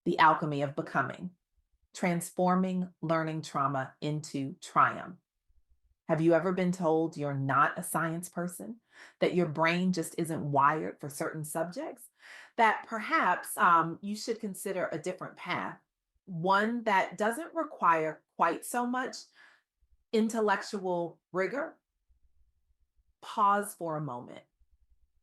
The Alchemy of Becoming, Transforming Learning Trauma into Triumph. Have you ever been told you're not a science person, that your brain just isn't wired for certain subjects, that perhaps you should consider a different path, one that doesn't require quite so much intellectual rigor? Pause for a moment.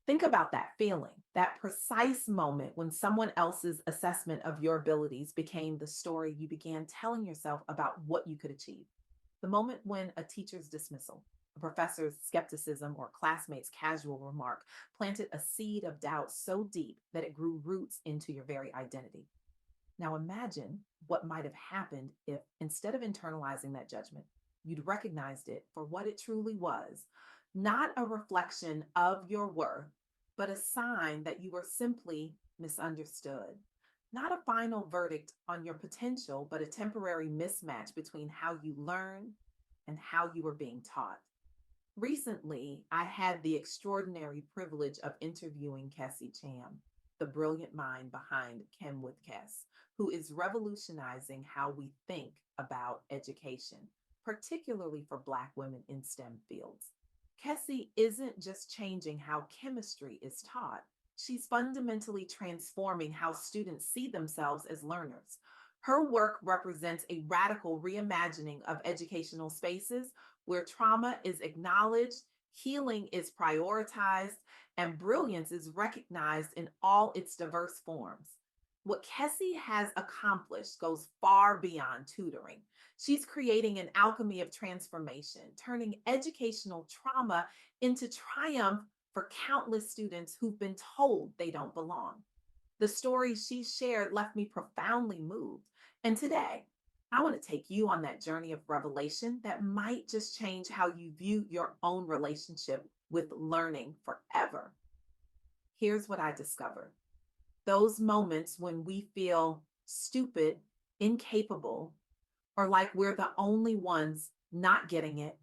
Think about that feeling, that precise moment when someone else's assessment of your abilities became the story you began telling yourself about what you could achieve. The moment when a teacher's dismissal, a professor's skepticism, or classmates' casual remark planted a seed of doubt so deep that it grew roots into your very identity. Now imagine what might have happened if, instead of internalizing that judgment, you'd recognized it for what it truly was, not a reflection of your worth, but a sign that you were simply misunderstood. Not a final verdict on your potential, but a temporary mismatch between how you learn and how you were being taught. Recently, I had the extraordinary privilege of interviewing Kessey Cham, the brilliant mind behind Chem with Kess, who is revolutionizing how we think about education, particularly for Black women in STEM fields. Kessey isn't just changing how chemistry is taught, she's fundamentally transforming how students see themselves as learners. Her work represents a radical reimagining of educational spaces where trauma is acknowledged, healing is prioritized, and brilliance is recognized in all its diverse forms. What Kessey has accomplished goes far beyond tutoring. She's creating an alchemy of transformation, turning educational trauma into triumph for countless students who've been told they don't belong. The stories she shared left me profoundly moved. And today, I want to take you on that journey of revelation that might just change how you view your own relationship with learning forever. Here's what I discovered: those moments when we feel stupid, incapable, or like we're the only ones not getting it,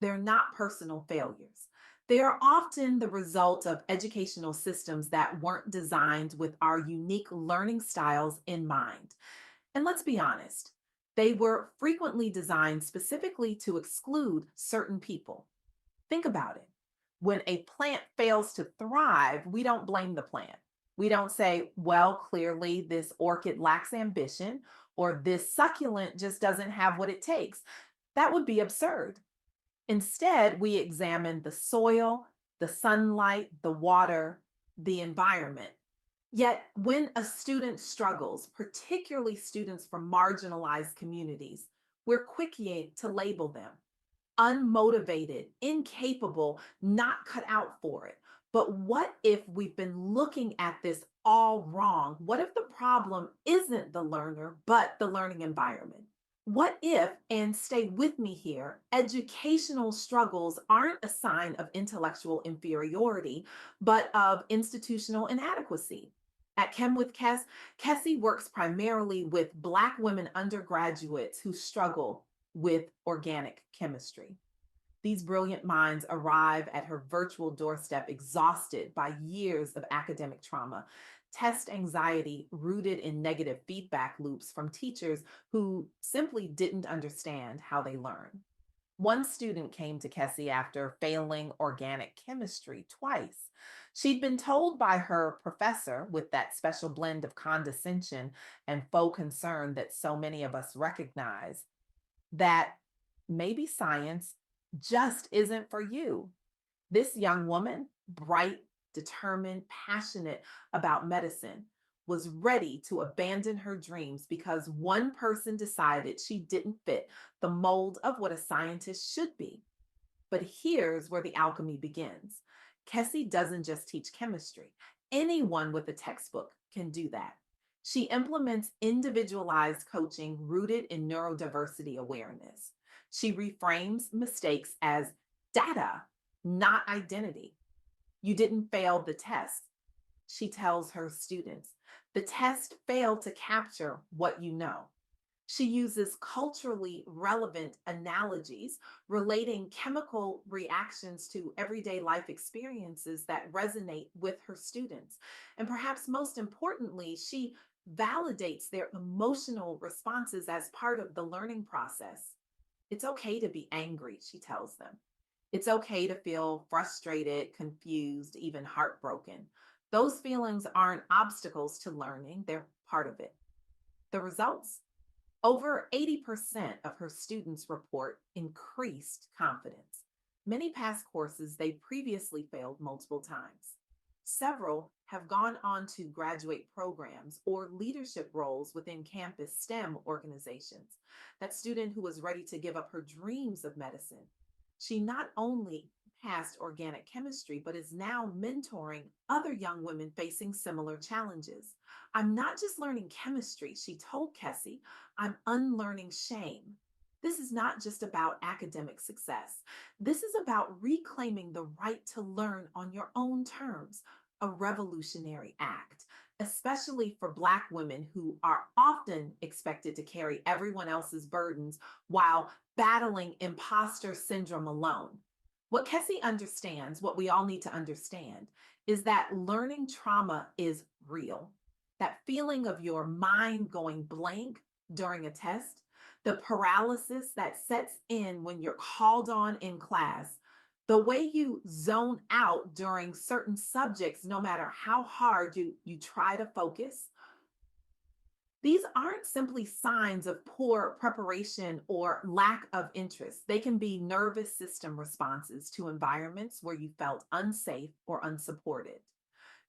they're not personal failures. They are often the result of educational systems that weren't designed with our unique learning styles in mind. And let's be honest, they were frequently designed specifically to exclude certain people. Think about it. When a plant fails to thrive, we don't blame the plant. We don't say, well, clearly this orchid lacks ambition, or this succulent just doesn't have what it takes. That would be absurd. Instead, we examine the soil, the sunlight, the water, the environment. Yet, when a student struggles, particularly students from marginalized communities, we're quick to label them unmotivated, incapable, not cut out for it. But what if we've been looking at this all wrong? What if the problem isn't the learner, but the learning environment? What if, and stay with me here, educational struggles aren't a sign of intellectual inferiority, but of institutional inadequacy? At Chem with Kess, Kessy works primarily with Black women undergraduates who struggle with organic chemistry. These brilliant minds arrive at her virtual doorstep exhausted by years of academic trauma, test anxiety rooted in negative feedback loops from teachers who simply didn't understand how they learn. One student came to Kessy after failing organic chemistry twice. She'd been told by her professor, with that special blend of condescension and faux concern that so many of us recognize, that maybe science just isn't for you. This young woman, bright, determined, passionate about medicine, was ready to abandon her dreams because one person decided she didn't fit the mold of what a scientist should be. But here's where the alchemy begins. Kessy doesn't just teach chemistry. Anyone with a textbook can do that. She implements individualized coaching rooted in neurodiversity awareness. She reframes mistakes as data, not identity. You didn't fail the test, she tells her students. The test failed to capture what you know. She uses culturally relevant analogies relating chemical reactions to everyday life experiences that resonate with her students. And perhaps most importantly, she validates their emotional responses as part of the learning process. It's okay to be angry, she tells them. It's okay to feel frustrated, confused, even heartbroken. Those feelings aren't obstacles to learning, they're part of it. The results? Over 80% of her students report increased confidence. Many pass courses they previously failed multiple times. Several have gone on to graduate programs or leadership roles within campus STEM organizations. That student who was ready to give up her dreams of medicine. She not only passed organic chemistry, but is now mentoring other young women facing similar challenges. I'm not just learning chemistry, she told Kessey. I'm unlearning shame. This is not just about academic success. This is about reclaiming the right to learn on your own terms, a revolutionary act, especially for Black women who are often expected to carry everyone else's burdens while battling imposter syndrome alone. What Kessey understands, what we all need to understand, is that learning trauma is real. That feeling of your mind going blank during a test, the paralysis that sets in when you're called on in class, the way you zone out during certain subjects, no matter how hard you try to focus, these aren't simply signs of poor preparation or lack of interest. They can be nervous system responses to environments where you felt unsafe or unsupported.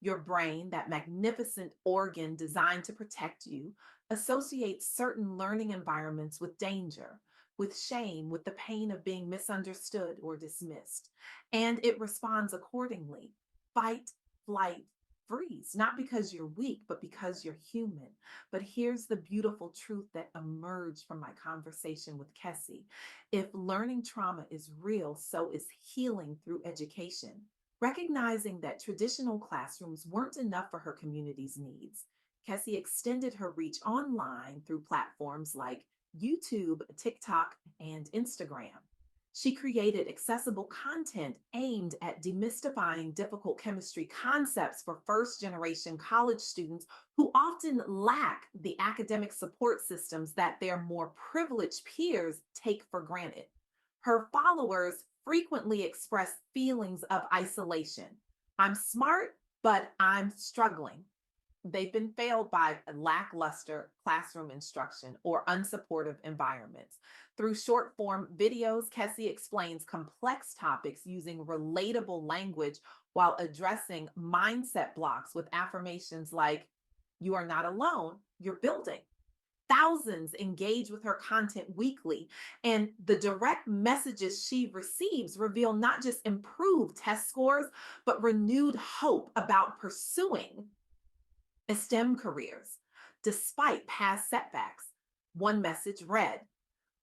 Your brain, that magnificent organ designed to protect you, associates certain learning environments with danger, with shame, with the pain of being misunderstood or dismissed. And it responds accordingly: fight, flight, freeze, not because you're weak, but because you're human. But here's the beautiful truth that emerged from my conversation with Kessey. If learning trauma is real, so is healing through education. Recognizing that traditional classrooms weren't enough for her community's needs, Kessey extended her reach online through platforms like YouTube, TikTok, and Instagram. She created accessible content aimed at demystifying difficult chemistry concepts for first generation college students who often lack the academic support systems that their more privileged peers take for granted. Her followers frequently express feelings of isolation. I'm smart, but I'm struggling. They've been failed by lackluster classroom instruction or unsupportive environments. Through short form videos, Kessey explains complex topics using relatable language while addressing mindset blocks with affirmations like, "You are not alone, you're building." Thousands engage with her content weekly, and the direct messages she receives reveal not just improved test scores, but renewed hope about pursuing STEM careers despite past setbacks. One message read,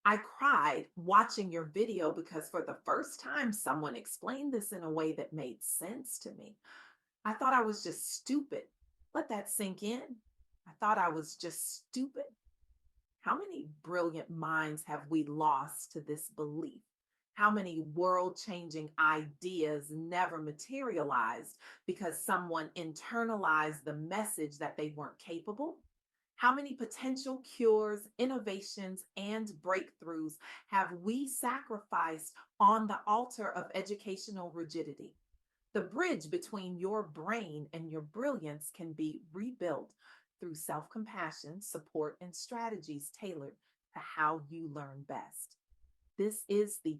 "I cried watching your video because for the first time, someone explained this in a way that made sense to me. I thought I was just stupid." Let that sink in. I thought I was just stupid. How many brilliant minds have we lost to this belief? How many world changing ideas never materialized because someone internalized the message that they weren't capable? How many potential cures, innovations, and breakthroughs have we sacrificed on the altar of educational rigidity? The bridge between your brain and your brilliance can be rebuilt through self compassion, support, and strategies tailored to how you learn best. This is the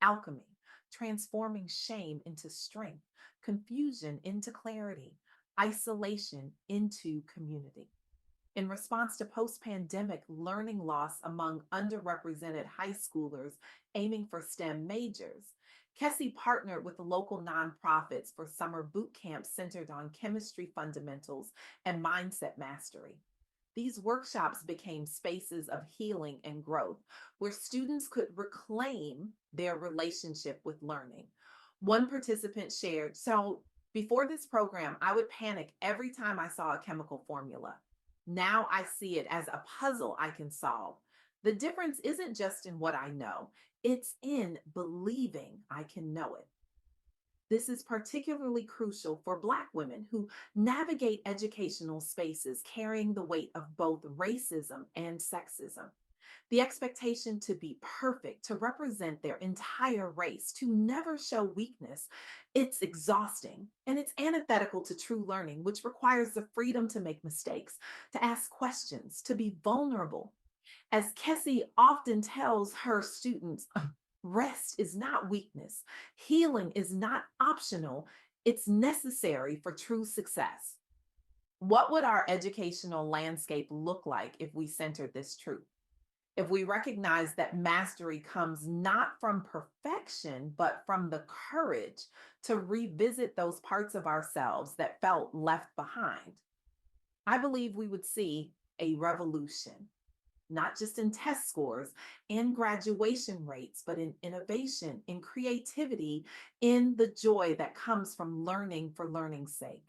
alchemy, transforming shame into strength, confusion into clarity, isolation into community. In response to post pandemic learning loss among underrepresented high schoolers aiming for STEM majors, Kessey partnered with local nonprofits for summer boot camps centered on chemistry fundamentals and mindset mastery. These workshops became spaces of healing and growth where students could reclaim their relationship with learning. One participant shared, "So, before this program, I would panic every time I saw a chemical formula. Now I see it as a puzzle I can solve. The difference isn't just in what I know, it's in believing I can know it." This is particularly crucial for Black women who navigate educational spaces carrying the weight of both racism and sexism. The expectation to be perfect, to represent their entire race, to never show weakness, it's exhausting and it's antithetical to true learning, which requires the freedom to make mistakes, to ask questions, to be vulnerable. As Kessey often tells her students, rest is not weakness, healing is not optional, it's necessary for true success. What would our educational landscape look like if we centered this truth? If we recognize that mastery comes not from perfection, but from the courage to revisit those parts of ourselves that felt left behind, I believe we would see a revolution, not just in test scores and graduation rates, but in innovation, in creativity, in the joy that comes from learning for learning's sake.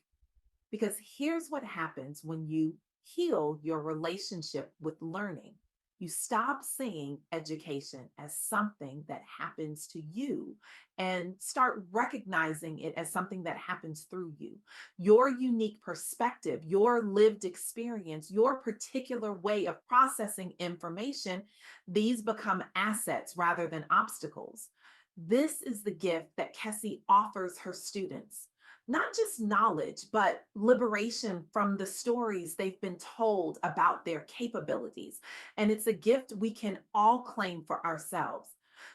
Because here's what happens when you heal your relationship with learning. You stop seeing education as something that happens to you and start recognizing it as something that happens through you. Your unique perspective, your lived experience, your particular way of processing information, these become assets rather than obstacles. This is the gift that Kessey offers her students, not just knowledge, but liberation from the stories they've been told about their capabilities. And it's a gift we can all claim for ourselves.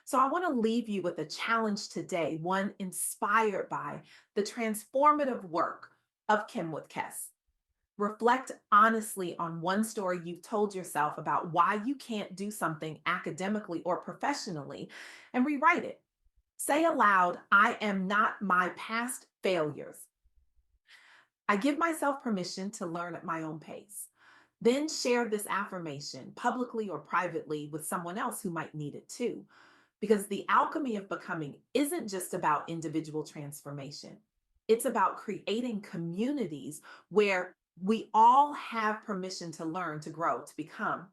So I want to leave you with a challenge today, one inspired by the transformative work of Kim with Kess. Reflect honestly on one story you've told yourself about why you can't do something academically or professionally and rewrite it. Say aloud, I am not my past failures. I give myself permission to learn at my own pace. Then share this affirmation publicly or privately with someone else who might need it too. Because the alchemy of becoming isn't just about individual transformation, it's about creating communities where we all have permission to learn, to grow, to become.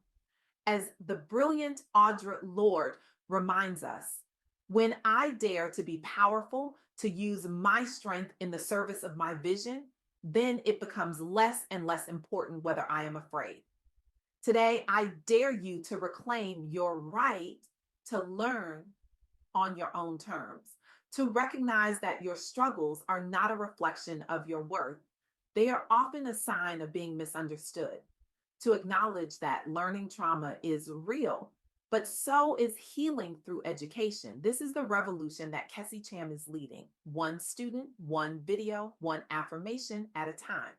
As the brilliant Audre Lorde reminds us, when I dare to be powerful, to use my strength in the service of my vision, then it becomes less and less important whether I am afraid. Today, I dare you to reclaim your right to learn on your own terms, to recognize that your struggles are not a reflection of your worth. They are often a sign of being misunderstood, to acknowledge that learning trauma is real, but so is healing through education. This is the revolution that Kessey Cham is leading, one student, one video, one affirmation at a time.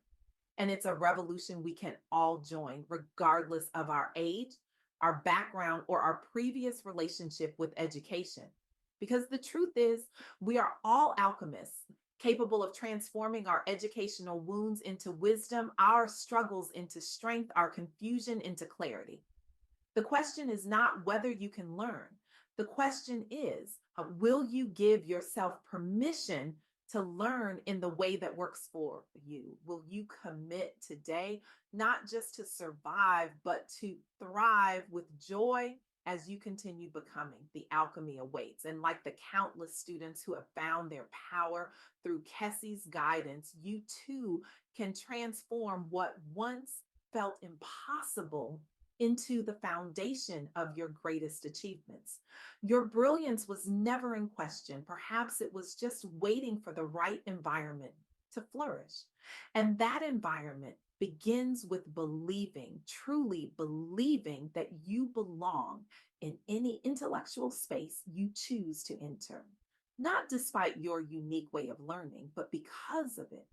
And it's a revolution we can all join, regardless of our age, our background, or our previous relationship with education. Because the truth is, we are all alchemists, capable of transforming our educational wounds into wisdom, our struggles into strength, our confusion into clarity. The question is not whether you can learn. The question is, will you give yourself permission to learn in the way that works for you? Will you commit today, not just to survive, but to thrive with joy as you continue becoming? The alchemy awaits. And like the countless students who have found their power through Kessey's guidance, you too can transform what once felt impossible into the foundation of your greatest achievements. Your brilliance was never in question. Perhaps it was just waiting for the right environment to flourish. And that environment begins with believing, truly believing that you belong in any intellectual space you choose to enter. Not despite your unique way of learning, but because of it.